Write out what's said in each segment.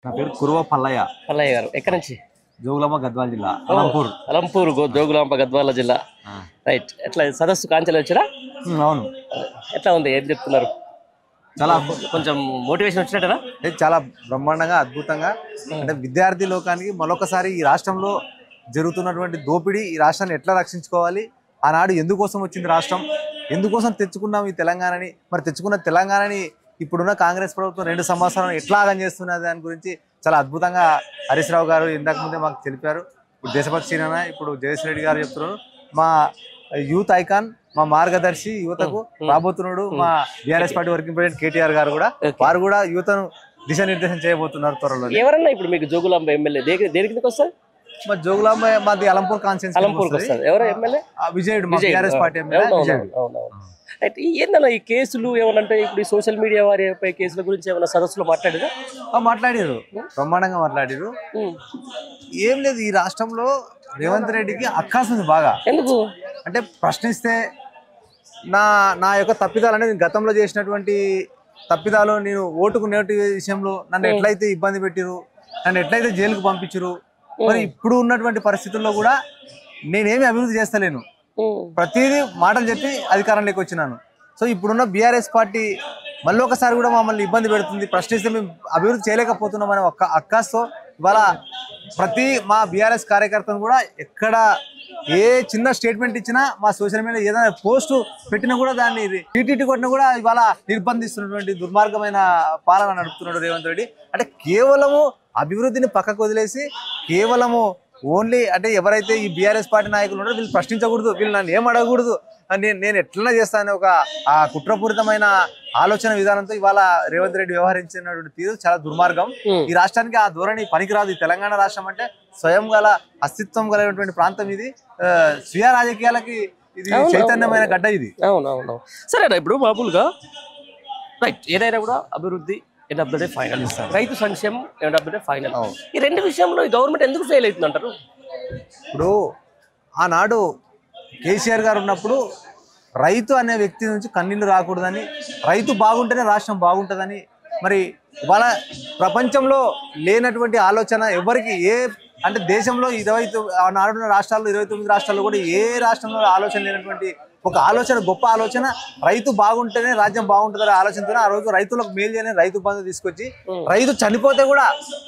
నా పేరు కురువ పల్లయ్య. పల్లయ్య గారు ఎక్కడి నుంచి? జోగులాంబ గద్వాల జిల్లా, అలంపూర్. అలంపూర్ జోగులాంబ గద్వాల జిల్లా. రైట్. ఎట్లా సదస్సు కాంచెలు వచ్చారా? అవును. ఎట్లా ఉంది, ఏం చెప్తున్నారు? చాలా కొంచెం మోటివేషన్ వచ్చినట్టేనా? చాలా బ్రహ్మాండంగా, అద్భుతంగా. అంటే విద్యార్థి లోకానికి మరొకసారి ఈ రాష్ట్రంలో జరుగుతున్నటువంటి దోపిడీ, ఈ రాష్ట్రాన్ని ఎట్లా రక్షించుకోవాలి, ఆనాడు ఎందుకోసం వచ్చింది రాష్ట్రం, ఎందుకోసం తెచ్చుకున్నాం ఈ తెలంగాణని, మరి తెచ్చుకున్న తెలంగాణని ఇప్పుడున్న కాంగ్రెస్ ప్రభుత్వం 2 సంవత్సరాలు ఎట్లా ఆగం చేస్తున్నది దాని గురించి చాలా అద్భుతంగా హరీష్ రావు గారు ఇంతకు ముందే మాకు తెలిపారు. ఇప్పుడు దేశపతి సీనన్న, ఇప్పుడు జగదీష్ రెడ్డి గారు చెప్తున్నారు. మా యూత్ ఐకాన్, మా మార్గదర్శి, యువతకు రాబోతున్నాడు మా BRS party working president KTR గారు కూడా. వారు కూడా యువతను దిశానిర్దేశం చేయబోతున్నారు త్వరలో. ఎవరన్నా ఇప్పుడు మీకు జోగులాంబ ఎమ్మెల్యే దేని కిందకి వస్తారు? మా జోగులాంబ మాది అలంపూర్ కాన్స్టిట్యూన్సీ. అలంపూర్కి వస్తారు. ఎవరు ఎమ్మెల్యే? విజయుడు, మా బీఆర్ఎస్ పార్టీ ఎమ్మెల్యే. అయితే ఏందన్నా ఈ కేసులు ఏమనంటే ఇప్పుడు ఈ సోషల్ మీడియా వారిపై కేసుల గురించి ఏమైనా సదస్సులో మాట్లాడారు? మాట్లాడారు, బ్రహ్మాండంగా మాట్లాడారు. ఏం లేదు, ఈ రాష్ట్రంలో రేవంత్ రెడ్డికి అక్కాసు ఉంది బాగా. ఎందుకు అంటే ప్రశ్నిస్తే నా యొక్క తప్పిదాలు అనేది గతంలో చేసినటువంటి తప్పిదాలు, నేను ఓటుకు నేటి విషయంలో నన్ను ఎట్లయితే ఇబ్బంది పెట్టిరు, నన్ను ఎట్లయితే జైలుకు పంపించరు, మరి ఇప్పుడు ఉన్నటువంటి పరిస్థితుల్లో కూడా నేనేమి అభివృద్ధి చేస్తలేను, ప్రతిదీ మాటలు చెప్పి అధికారంలోకి వచ్చినాను. సో ఇప్పుడున్న బీఆర్ఎస్ పార్టీ మళ్ళీ ఒకసారి కూడా మమ్మల్ని ఇబ్బంది పెడుతుంది, ప్రశ్నిస్తే మేము అభివృద్ధి చేయలేకపోతున్నాం అనే ఒక్క అక్కాస్తో ఇవాళ ప్రతి మా బీఆర్ఎస్ కార్యకర్తను కూడా ఎక్కడ ఏ చిన్న స్టేట్మెంట్ ఇచ్చినా, మా సోషల్ మీడియా ఏదైనా పోస్ట్ పెట్టినా కూడా దాన్ని టీటీటీ కొట్టినా కూడా ఇవాళ నిర్బంధిస్తున్నటువంటి దుర్మార్గమైన పాలన నడుపుతున్నాడు రేవంత్ రెడ్డి. అంటే కేవలము అభివృద్ధిని పక్కకు వదిలేసి కేవలము ఓన్లీ అంటే ఎవరైతే ఈ బీఆర్ఎస్ పార్టీ నాయకులు ఉన్నారో వీళ్ళు ప్రశ్నించకూడదు, వీళ్ళు నన్ను ఏం అడగకూడదు, నేను ఎట్లన్నా చేస్తానని ఒక ఆ కుట్రపూరితమైన ఆలోచన విధానంతో ఇవాళ రేవంత్ రెడ్డి వ్యవహరించినటువంటి తీరు చాలా దుర్మార్గం. ఈ రాష్ట్రానికి ఆ ధోరణి పనికిరాదు. ఈ తెలంగాణ రాష్ట్రం అంటే స్వయం గల అస్తిత్వం కలిగినటువంటి ప్రాంతం ఇది. స్వీయ రాజకీయాలకి ఇది చైతన్యమైన గడ్డ ఇది. అవునవును. సరేనా, ఇప్పుడు మామూలుగా రైట్ ఏదైనా కూడా అభివృద్ధి end of the day final, రైతు సంక్షేమం end of the day final. ఈ రెండు విషయంలో ఈ గవర్నమెంట్ ఎందుకు ఫెయిల్ అవుతుంది అంటారు? ఇప్పుడు ఆనాడు కేసీఆర్ గారు ఉన్నప్పుడు రైతు అనే వ్యక్తి నుంచి కన్నీళ్లు రాకూడదని, రైతు బాగుంటేనే రాష్ట్రం బాగుంటుందని, మరి ఇవాళ ప్రపంచంలో లేనటువంటి ఆలోచన ఎవరికి అంటే దేశంలో నాడున్న రాష్ట్రాల్లో 29 రాష్ట్రాల్లో కూడా ఏ రాష్ట్రంలో ఆలోచన లేనటువంటి ఒక ఆలోచన, గొప్ప ఆలోచన, రైతు బాగుంటేనే రాజ్యం బాగుంటుందనే ఆలోచనతోనే ఆ రోజు రైతులకు మేలు చేయని రైతు బంధు తీసుకొచ్చి, రైతు చనిపోతే కూడా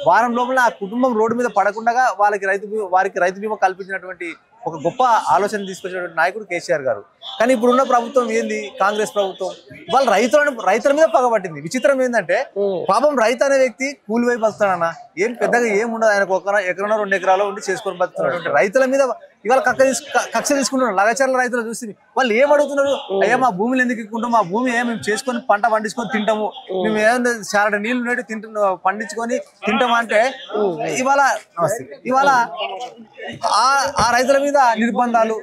వారం లోపల ఆ కుటుంబం రోడ్డు మీద పడకుండా వారికి రైతు బీమా కల్పించినటువంటి ఒక గొప్ప ఆలోచన తీసుకొచ్చినటువంటి నాయకుడు కేసీఆర్ గారు. కానీ ఇప్పుడున్న ప్రభుత్వం ఏంది, కాంగ్రెస్ ప్రభుత్వం ఇవాళ రైతుల మీద పగబట్టింది. విచిత్రం ఏంటంటే పాపం రైతు అనే వ్యక్తి కూలి వైపు బతుకుతాడన్న, ఏం పెద్దగా ఏం ఉండదు, ఆయనకు 1 ఎకరం 2 ఎకరాలు ఉండి చేసుకొని బతుకుతున్నటువంటి రైతుల మీద ఇవాళ కక్ష తీసుకుంటున్నారు. లగచర్ల రైతులు చూసి వాళ్ళు ఏం అడుగుతున్నారు, అయ్యా మా భూమిని ఎందుకు ఇక్కుంటాం, మా భూమి మేము చేసుకొని పంట పండించుకొని తింటాము, మేము ఏమైనా చాలా నీళ్లు నేటి పండించుకొని తింటాము అంటే ఇవాళ ఆ రైతుల మీద నిర్బంధాలు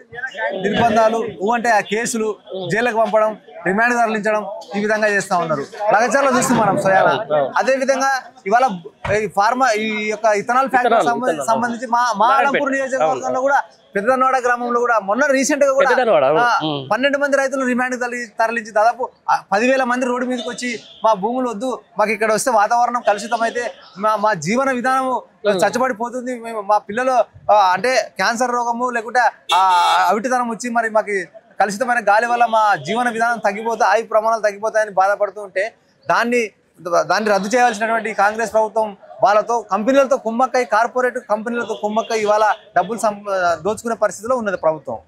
అంటే ఆ కేసులు, జైలుకు పంపడం, రిమాండ్ తరలించడం, ఈ విధంగా చేస్తా ఉన్నారు. లగచర్ల చూస్తాం మనం స్వయాన. అదే విధంగా ఇవాళ ఈ యొక్క ఇథనాల్ ఫ్యాక్టరీ సంబంధించి మా అలంపూర్ నియోజకవర్గంలో కూడా పెద్దనోడ గ్రామంలో కూడా మొన్న రీసెంట్ గా కూడా 12 మంది రైతులు రిమాండ్ తరలించి దాదాపు 10,000 మంది రోడ్డు మీదకి వచ్చి మా భూములు వద్దు, మాకు ఇక్కడ వస్తే వాతావరణం కలుషితం అయితే మా జీవన విధానము చచ్చబడిపోతుంది, మా పిల్లలు అంటే క్యాన్సర్ రోగము లేకుంటే అవిటితనం వచ్చి మరి మాకు కలుషితమైన గాలి వల్ల మా జీవన విధానం తగ్గిపోతే ఆయు ప్రమాణాలు తగ్గిపోతాయని బాధపడుతూ ఉంటే దాన్ని రద్దు చేయాల్సినటువంటి కాంగ్రెస్ ప్రభుత్వం వాళ్ళతో కంపెనీలతో కుమ్మక్కై, కార్పొరేట్ కంపెనీలతో కుమ్మక్కై ఇవాళ డబ్బులు దోచుకునే పరిస్థితిలో ఉన్నది ప్రభుత్వం.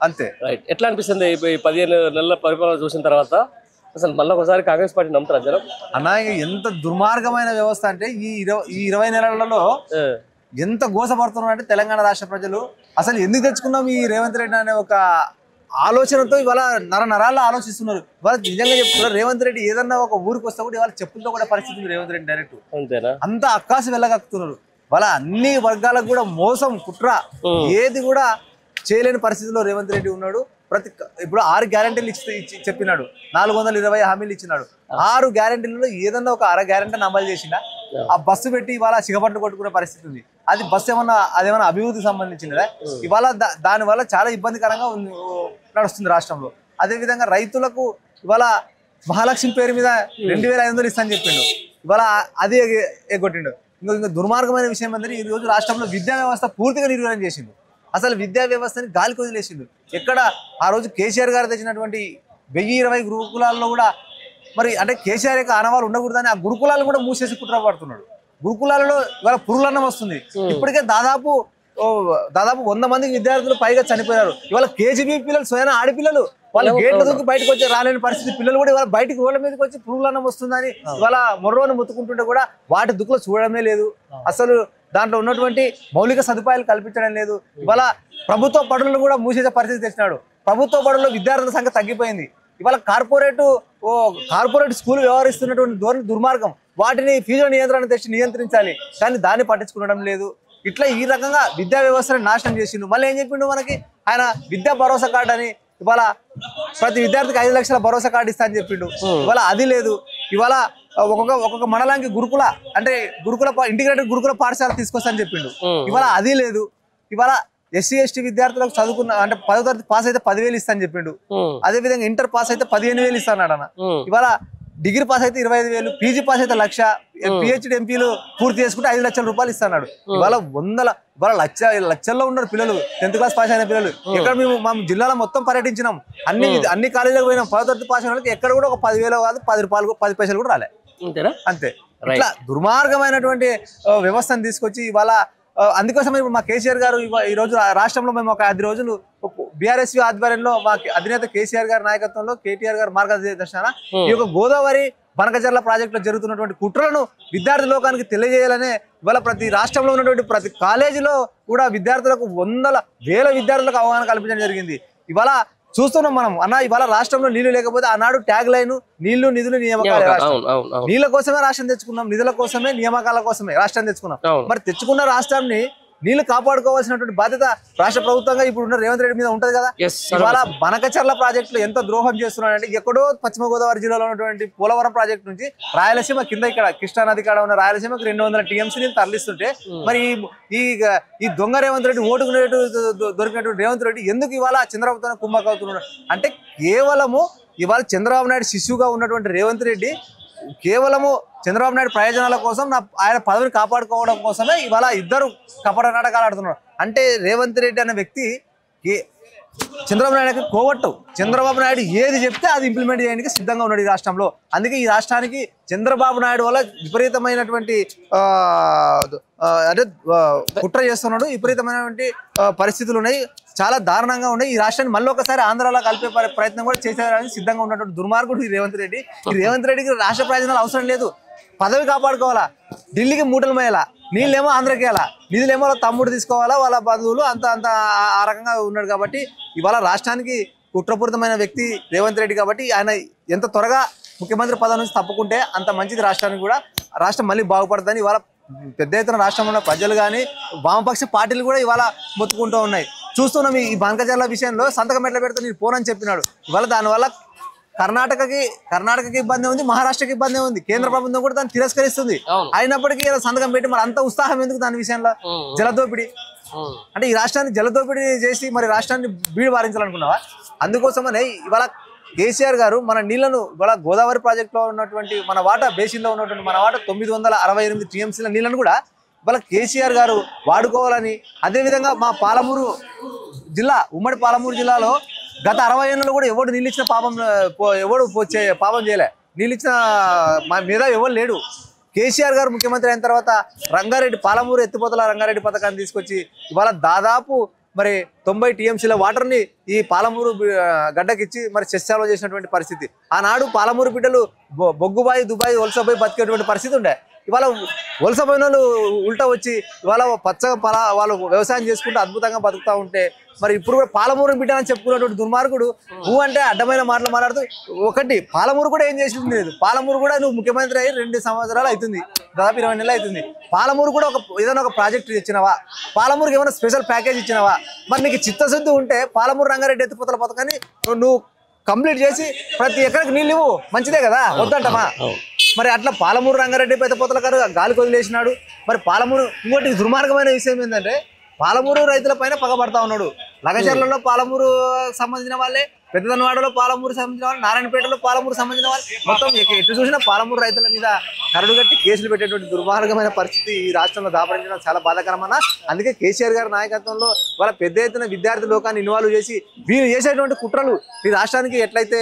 అంతే. రైట్. ఎట్లా అనిపిస్తుంది 15 నెలల పరిపాలన చూసిన తర్వాత? అసలు మళ్ళీ ఒకసారి కాంగ్రెస్ పార్టీ నమ్ముతారా జనం? అన్నా ఎంత దుర్మార్గమైన వ్యవస్థ అంటే ఈ 20 నెలలలో ఎంత గోసపడుతున్నారు అంటే తెలంగాణ రాష్ట్ర ప్రజలు. అసలు ఎందుకు తెచ్చుకున్నాం ఈ రేవంత్ రెడ్డి అనే ఒక ఆలోచనతో ఇవాళ నరాల్లో ఆలోచిస్తున్నారు. ఇవాళ నిజంగా చెప్తున్నారు, రేవంత్ రెడ్డి ఏదన్నా ఒక ఊరికి వస్తే కూడా ఇవాళ చెప్పులతో కూడా పరిస్థితి ఉంది రేవంత్ రెడ్డి డైరెక్ట్. అంతేనా? అంత అక్కాసి వెళ్ళగక్కుతున్నారు. వాళ్ళ అన్ని వర్గాలకు కూడా మోసం, కుట్ర ఏది కూడా చేయలేని పరిస్థితిలో రేవంత్ రెడ్డి ఉన్నాడు. ఇప్పుడు 6 గ్యారెంటీలు చెప్పినాడు, 420 హామీలు ఇచ్చినాడు. 6 గ్యారెంటీలలో ఏదన్నా ఒక అర గ్యారెంటీని అమలు చేసినా ఆ బస్సు పెట్టి ఇవాళ సిగపట్టు కొట్టుకునే పరిస్థితి ఉంది. అది బస్సు అదేమన్నా అభివృద్ధికి సంబంధించినదా? ఇవాళ దానివల్ల చాలా ఇబ్బందికరంగా నడుస్తుంది రాష్ట్రంలో. అదేవిధంగా రైతులకు ఇవాళ మహాలక్ష్మి పేరు మీద 2,500 ఇస్తా అని చెప్పిండు, ఇవాళ అది ఎగ్గొట్టిండు. ఇంకా దుర్మార్గమైన విషయం ఏంటంటే ఈ రోజు రాష్ట్రంలో విద్యా వ్యవస్థ పూర్తిగా నిర్వీర్యం చేసిండు. అసలు విద్యా వ్యవస్థని గాలికి వదిలేసిండు. ఎక్కడ ఆ రోజు కేసీఆర్ గారు తెచ్చినటువంటి 1020 గురుకులాల్లో కూడా మరి అంటే కేసీఆర్ యొక్క ఆనవాళ్ళు ఉండకూడదని ఆ గురుకులాలు కూడా మూసేసి కుట్ర పడుతున్నాడు. గురుకులాలలో ఇవాళ పురుగులన్నం వస్తుంది. ఇప్పటికే దాదాపు 100 మంది విద్యార్థులు పైగా చనిపోయారు. ఇవాళ కేజీబీ పిల్లలు స్వయం ఆడపిల్లలు వాళ్ళు గేట్లు దూకి బయటకు వచ్చి రాలేని పరిస్థితి. పిల్లలు కూడా ఇవాళ బయటకు రోడ్ల మీదకి వచ్చి పురుగులన్నం వస్తుందని ఇవాళ మొర్రోని ముత్తుకుంటుంటే కూడా వాటి దుక్కులో చూడడమే లేదు. అసలు దాంట్లో ఉన్నటువంటి మౌలిక సదుపాయాలు కల్పించడం లేదు. ఇవాళ ప్రభుత్వ బడులను కూడా మూసేసే పరిస్థితి తెచ్చినాడు. ప్రభుత్వ బడుల్లో విద్యార్థుల సంఖ్య తగ్గిపోయింది. ఇవాళ కార్పొరేట్ స్కూల్ వ్యవహరిస్తున్నటువంటి దుర్మార్గం. వాటిని ఫీజుల నియంత్రణ తెచ్చి నియంత్రించాలి, కానీ దాన్ని పట్టించుకోవడం లేదు. ఇట్లా ఈ రకంగా విద్యా వ్యవస్థను నాశనం చేసిండు. మళ్ళీ ఏం చెప్పిండు మనకి ఆయన విద్యా భరోసా కార్డు అని ఇవాళ ప్రతి విద్యార్థికి 5 లక్షల భరోసా కార్డు ఇస్తా అని చెప్పిండు. ఇవాళ అది లేదు. ఇవాళ ఒక్కొక్క మండలానికి గురుకుల ఇంటిగ్రేటెడ్ గురుకుల పాఠశాల తీసుకొస్తా అని చెప్పిండు. ఇవాళ అది లేదు. ఇవాళ ఎస్సీ ఎస్టీ విద్యార్థులకు చదువుకున్న అంటే 10వ తరగతి పాస్ అయితే 10,000 ఇస్తా అని చెప్పిండు. అదే విధంగా ఇంటర్ పాస్ అయితే 15,000 ఇస్తా అన్నాడు అన్న. ఇవాళ డిగ్రీ పాస్ అయితే 25,000, పీజీ పాస్ అయితే 1,00,000, పిహెచ్డి ఎంపీలు పూర్తి చేసుకుంటే 5 లక్షల రూపాయలు ఇస్తున్నాడు. ఇవాళ ఇవాళ లక్షల్లో ఉన్నారు పిల్లలు, 10th క్లాస్ పాస్ అయిన పిల్లలు. ఎక్కడ మేము మా జిల్లాలో మొత్తం పర్యటించినాం, అన్ని కాలేజీలకు పోయినాం. 10వ తరగతి పాస్ అయిన వాళ్ళకి ఎక్కడ కూడా ఒక 10,000 కాదు 10 రూపాయలు 10 పైసలు కూడా రాలే. అంతే. ఇట్లా దుర్మార్గమైనటువంటి వ్యవస్థను తీసుకొచ్చి ఇవాళ అందుకోసం ఇప్పుడు మా కేసీఆర్ గారు ఈ రోజు రాష్ట్రంలో మేము ఒక 10 రోజులు బీఆర్ఎస్ ఆధ్వర్యంలో మా అధినేత కేసీఆర్ గారి నాయకత్వంలో కేటీఆర్ గారు మార్గదర్శన ఈ యొక్క గోదావరి బనకచర్ల ప్రాజెక్టులో జరుగుతున్నటువంటి కుట్రలను విద్యార్థి లోకానికి తెలియజేయాలనే ఇవాళ ప్రతి రాష్ట్రంలో ఉన్నటువంటి ప్రతి కాలేజీలో కూడా విద్యార్థులకు 100,000 విద్యార్థులకు అవగాహన కల్పించడం జరిగింది. ఇవాళ చూస్తున్నాం మనం అన్న. ఇవాళ రాష్ట్రంలో నీళ్లు లేకపోతే ఆనాడు ట్యాగ్ లైన్ నీళ్లు నిధులు నియామకాలు. నీళ్ళ కోసమే రాష్ట్రం తెచ్చుకున్నాం, నిధుల కోసమే నియామకాల కోసమే రాష్ట్రం తెచ్చుకున్నాం. మరి తెచ్చుకున్న రాష్ట్రాన్ని నీళ్లు కాపాడుకోవాల్సినటువంటి బాధ్యత రాష్ట్ర ప్రభుత్వంగా ఇప్పుడు ఉన్న రేవంత్ రెడ్డి మీద ఉంటది కదా. ఇవాళ బనకచర్ల ప్రాజెక్టులు ఎంత ద్రోహం చేస్తున్నాడంటే ఎక్కడో పశ్చిమ గోదావరి జిల్లాలో ఉన్నటువంటి పోలవరం ప్రాజెక్టు నుంచి రాయలసీమ కింద ఇక్కడ కృష్ణా నది కాడ ఉన్న రాయలసీమకు 200 TMC నీళ్ళు తరలిస్తుంటే మరి ఈ దొంగ రేవంత్ రెడ్డి ఓటుకు దొరికినటువంటి రేవంత్ రెడ్డి ఎందుకు ఇవాళ చంద్రబాబుతో కుమ్మకవుతున్నాడు అంటే కేవలము ఇవాళ చంద్రబాబు నాయుడు శిష్యుగా ఉన్నటువంటి రేవంత్ రెడ్డి కేవలము చంద్రబాబు నాయుడు ప్రయోజనాల కోసం ఆయన పదవిని కాపాడుకోవడం కోసమే ఇవాళ ఇద్దరు కపట నాటకాలు ఆడుతున్నారు. అంటే రేవంత్ రెడ్డి అనే వ్యక్తి చంద్రబాబు నాయుడు కోవట్టు. చంద్రబాబు నాయుడు ఏది చెప్తే అది ఇంప్లిమెంట్ చేయడానికి సిద్ధంగా ఉన్నాడు ఈ రాష్ట్రంలో. అందుకే ఈ రాష్ట్రానికి చంద్రబాబు నాయుడు వల్ల విపరీతమైనటువంటి అంటే కుట్ర చేస్తున్నాడు. విపరీతమైనటువంటి పరిస్థితులు ఉన్నాయి, చాలా దారుణంగా ఉన్నాయి. ఈ రాష్ట్రాన్ని మళ్ళీ ఒకసారి ఆంధ్రాలో కలిపే ప్రయత్నం కూడా చేసేదానికి సిద్ధంగా ఉన్నటువంటి దుర్మార్గుడు ఈ రేవంత్ రెడ్డి. ఈ రేవంత్ రెడ్డికి రాష్ట్ర ప్రయోజనాలు అవసరం లేదు, పదవి కాపాడుకోవాలా, ఢిల్లీకి మూటలు మేయాలా, నీళ్ళేమో ఆంధ్రకి వెళ్ళాలా, నిధులేమో తమ్ముడు తీసుకోవాలా, వాళ్ళ బంధువులు అంత ఆ రకంగా ఉన్నాడు. కాబట్టి ఇవాళ రాష్ట్రానికి కుట్రపూరితమైన వ్యక్తి రేవంత్ రెడ్డి. కాబట్టి ఆయన ఎంత త్వరగా ముఖ్యమంత్రి పదవి నుంచి తప్పుకుంటే అంత మంచిది రాష్ట్రానికి కూడా. రాష్ట్రం మళ్ళీ బాగుపడుతుందని ఇవాళ పెద్ద ఎత్తున రాష్ట్రంలో ఉన్న ప్రజలు కానీ వామపక్ష పార్టీలు కూడా ఇవాళ మొత్తుకుంటూ ఉన్నాయి. చూస్తున్నాం ఈ బనకచర్ల విషయంలో సంతకం ఎట్లా పెడితే నేను పోనని చెప్పినాడు. ఇవాళ దానివల్ల కర్ణాటకకి ఇబ్బంది ఉంది, మహారాష్ట్రకి ఇబ్బంది ఉంది, కేంద్ర ప్రభుత్వం కూడా దాన్ని తిరస్కరిస్తుంది. అయినప్పటికీ సంతకం పెట్టి మరి అంత ఉత్సాహం ఎందుకు దాని విషయంలో? జలదోపిడి అంటే ఈ రాష్ట్రాన్ని జలదోపిడి చేసి మరి రాష్ట్రాన్ని బీడు వారించాలనుకున్నావా? అందుకోసమనే ఇవాళ కేసీఆర్ గారు మన నీళ్లను ఇవాళ గోదావరి ప్రాజెక్టులో ఉన్నటువంటి మన వాటా బేసిన్లో ఉన్నటువంటి మన వాటా 968 TMCల నీళ్లను కూడా ఇవాళ కేసీఆర్ గారు వాడుకోవాలని, అదేవిధంగా మా పాలమూరు జిల్లా ఉమ్మడి పాలమూరు జిల్లాలో గత 60 ఏళ్ళలో కూడా ఎవడు నీళ్ళు ఇచ్చిన పాపం చేయలే. నీళ్ళు ఇచ్చిన మా మీద ఎవరు లేడు. కేసీఆర్ గారు ముఖ్యమంత్రి అయిన తర్వాత పాలమూరు ఎత్తిపోతల రంగారెడ్డి పథకాన్ని తీసుకొచ్చి ఇవాళ దాదాపు మరి 90 TMCల వాటర్ని ఈ పాలమూరు గడ్డకిచ్చి మరి చర్చలో చేసినటువంటి పరిస్థితి. ఆనాడు పాలమూరు బిడ్డలు బొగ్గుబాయి దుబాయ్ వలసపోయి బతికేటువంటి పరిస్థితి ఉండే. ఇవాళ వలసపోయిన వాళ్ళు ఉల్టా వచ్చి ఇవాళ పచ్చగా వాళ్ళు వ్యవసాయం చేసుకుంటూ అద్భుతంగా బతుకుతూ ఉంటే మరి ఇప్పుడు కూడా పాలమూరు బిడ్డ అని చెప్పుకున్నటువంటి దుర్మార్గుడు అంటే అడ్డమైన మాటలు మాట్లాడుతూ ఒకటి పాలమూరు కూడా ఏం చేసింది లేదు. పాలమూరు కూడా నువ్వు ముఖ్యమంత్రి అయ్యి 2 సంవత్సరాలు అవుతుంది, దాదాపు 20 నెలలు అవుతుంది. పాలమూరు కూడా ఏదైనా ఒక ప్రాజెక్టు ఇచ్చినవా? పాలమూరుకి ఏమైనా స్పెషల్ ప్యాకేజ్ ఇచ్చినవా? మరి నీకు చిత్తశుద్ధి ఉంటే పాలమూరు రంగారెడ్డి ఎత్తిపోతల పథకాన్ని నువ్వు కంప్లీట్ చేసి ప్రతి ఎక్కడికి నీళ్ళు ఇవ్వు, మంచిదే కదా, వద్దంటమా? మరి అట్లా పాలమూరు రంగారెడ్డి పెద్దపోతల గారు గాలికి వదిలేసినాడు. మరి పాలమూరు ఇంకోటి దుర్మార్గమైన విషయం ఏంటంటే పాలమూరు రైతుల పైన పగబడతా ఉన్నాడు. లగచర్లలో పాలమూరు సంబంధించిన వాళ్ళే పెద్దదనవాడలో పాలమూరు సంబంధించిన వాళ్ళు, నారాయణపేటలో పాలమూరు సంబంధించిన వాళ్ళు, మొత్తం ఎటు చూసినా పాలమూరు రైతుల మీద కరడు కట్టి కేసులు పెట్టేటువంటి దుర్మార్గమైన పరిస్థితి ఈ రాష్ట్రంలో దాపరించడం చాలా బాధాకరమన్న. అందుకే కేసీఆర్ గారి నాయకత్వంలో వాళ్ళ పెద్ద ఎత్తున విద్యార్థి లోకాన్ని ఇన్వాల్వ్ చేసి వీళ్ళు చేసేటువంటి కుట్రలు ఈ రాష్ట్రానికి ఎట్లయితే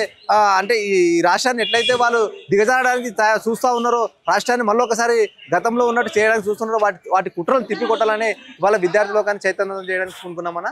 అంటే ఈ రాష్ట్రాన్ని ఎట్లయితే వాళ్ళు దిగజారడానికి చూస్తూ ఉన్నారో, రాష్ట్రాన్ని మళ్ళీ ఒకసారి గతంలో ఉన్నట్టు చేయడానికి చూస్తున్నారో వాటి కుట్రలు తిప్పికొట్టాలని వాళ్ళ విద్యార్థి లోకాన్ని చైతన్యం చేయడానికి అనుకున్నామన్నా.